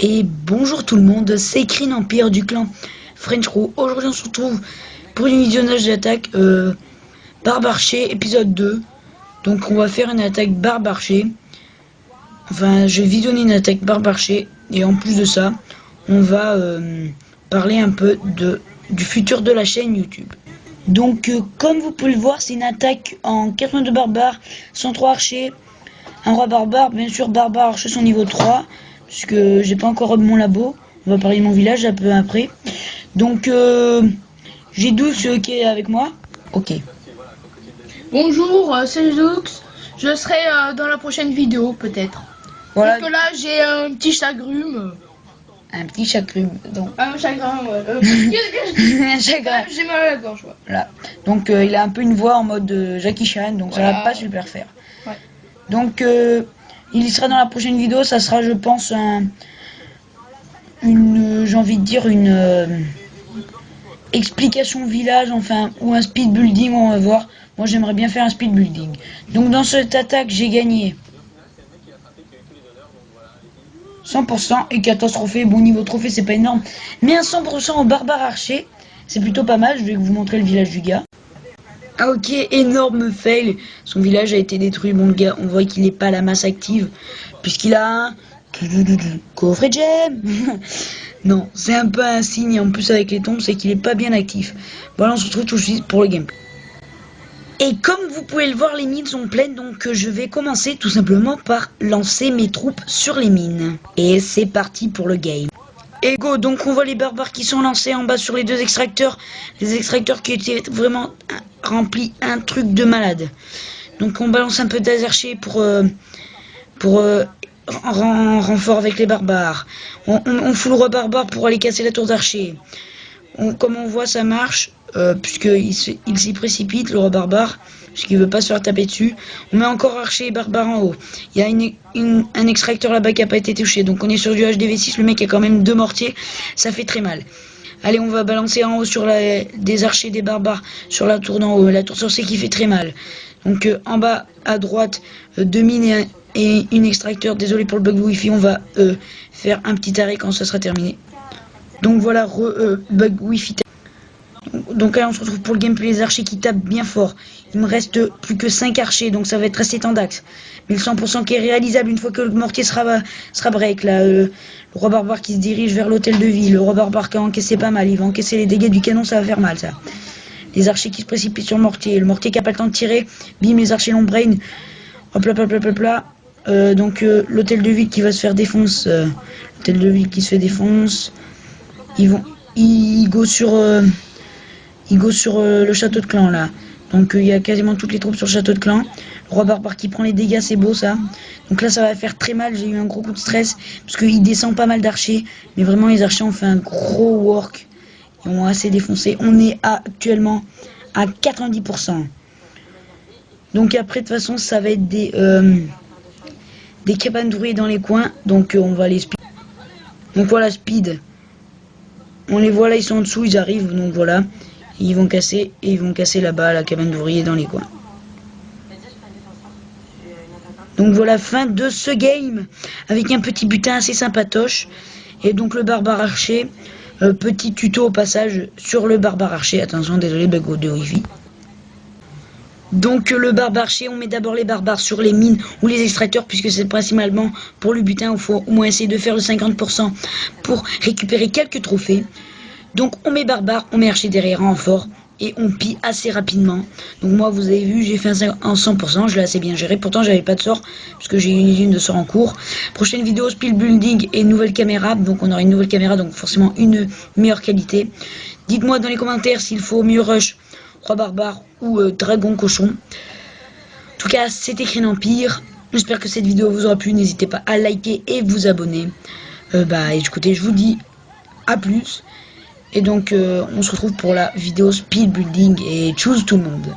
Et bonjour tout le monde, c'est Crin Empire du clan French Crew. Aujourd'hui on se retrouve pour une visionnage d'attaque Barbarché épisode 2. Donc on va faire une attaque Barbarché. Enfin je vais visionner une attaque Barbarché. Et en plus de ça, on va parler un peu du futur de la chaîne YouTube. Donc comme vous pouvez le voir, c'est une attaque en 82 barbares, 103 archers, un roi barbare, bien sûr barbare archer son niveau 3. Puisque j'ai pas encore mon labo. On va parler de mon village un peu après. Donc j'ai Doux qui est avec moi. Ok. Bonjour, c'est Zoux. Je serai dans la prochaine vidéo peut-être. Voilà. Parce que là j'ai un petit chagrume. Un petit chagrin. Donc. Un chagrin, ouais. Qu'est-ce que je dis? Un chagrin. J'ai mal à la gorge, ouais. Voilà. Donc il a un peu une voix en mode Jackie Chan. Donc voilà. Ça va pas super faire. Ouais. Donc il y sera dans la prochaine vidéo. Ça sera je pense j'ai envie de dire une explication village, enfin, ou un speed building, on va voir. Moi j'aimerais bien faire un speed building. Donc dans cette attaque j'ai gagné 100% et 14 trophées. Bon, niveau trophée c'est pas énorme, mais un 100% au barbare archer, c'est plutôt pas mal. Je vais vous montrer le village du gars. Ah ok, énorme fail, son village a été détruit. Bon, le gars, on voit qu'il n'est pas à la masse active puisqu'il a un coffret gem. Non, c'est un peu un signe, en plus avec les tombes, c'est qu'il est pas bien actif. Voilà, on se retrouve tout de suite pour le gameplay. Et comme vous pouvez le voir, les mines sont pleines, donc je vais commencer tout simplement par lancer mes troupes sur les mines. Et c'est parti pour le game. Et go, donc on voit les barbares qui sont lancés en bas sur les deux extracteurs. Les extracteurs qui étaient vraiment remplis, un truc de malade. Donc on balance un peu des archers pour renfort avec les barbares. On fout le roi barbare pour aller casser la tour d'archer. Comme on voit, ça marche, puisqu'il s'y précipite, le roi barbare, puisqu'il veut pas se faire taper dessus. On met encore archer et barbare en haut. Il y a un extracteur là-bas qui a pas été touché. Donc on est sur du HDV6, le mec a quand même 2 mortiers, ça fait très mal. Allez, on va balancer en haut sur des archers, des barbares, sur la tour d'en haut. La tour sorcière qui fait très mal. Donc en bas, à droite, 2 mines et une extracteur. Désolé pour le bug wifi, on va faire un petit arrêt quand ça sera terminé. Donc voilà, bug wifi. Donc là on se retrouve pour le gameplay, les archers qui tapent bien fort. Il me reste plus que 5 archers, donc ça va être resté en dax. Mais le 100% qui est réalisable une fois que le mortier sera break. Là, le roi barbare qui se dirige vers l'hôtel de ville. Le roi barbare qui a encaissé pas mal, il va encaisser les dégâts du canon, ça va faire mal ça. Les archers qui se précipitent sur le mortier qui a pas le temps de tirer. Bim, les archers long brain. Hop là, hop là, hop là. Donc l'hôtel de ville qui va se faire défoncer. L'hôtel de ville qui se fait défonce. Il go sur le château de clan là. Donc il y a quasiment toutes les troupes sur le château de clan. Le roi barbare qui prend les dégâts, c'est beau ça. Donc là ça va faire très mal, j'ai eu un gros coup de stress. Parce qu'il descend pas mal d'archers. Mais vraiment les archers ont fait un gros work. Ils ont assez défoncé. On est actuellement à 90%. Donc après de toute façon ça va être des cabanes d'ouvriers dans les coins. Donc on va les speed. Donc voilà, speed. On les voit là, ils sont en dessous, ils arrivent, donc voilà. Ils vont casser, et ils vont casser là-bas la cabane d'ouvriers dans les coins. Donc voilà, fin de ce game, avec un petit butin assez sympatoche. Et donc le barbare archer, petit tuto au passage sur le barbare archer. Attention, désolé, bug de wifi. Donc le barbare archer, on met d'abord les barbares sur les mines ou les extracteurs, puisque c'est principalement pour le butin, il faut au moins essayer de faire le 50% pour récupérer quelques trophées. Donc on met barbare, on met archer derrière en renfort et on pille assez rapidement. Donc moi vous avez vu, j'ai fait en 100%, je l'ai assez bien géré. Pourtant j'avais pas de sort, puisque j'ai une usine de sort en cours. Prochaine vidéo, speed building et nouvelle caméra. Donc on aura une nouvelle caméra, donc forcément une meilleure qualité. Dites-moi dans les commentaires s'il faut mieux rush roi barbare ou dragon cochon. En tout cas c'était Crin Empire. J'espère que cette vidéo vous aura plu. N'hésitez pas à liker et vous abonner. Écoutez, je vous dis à plus. Et donc on se retrouve pour la vidéo speed building et choose tout le monde.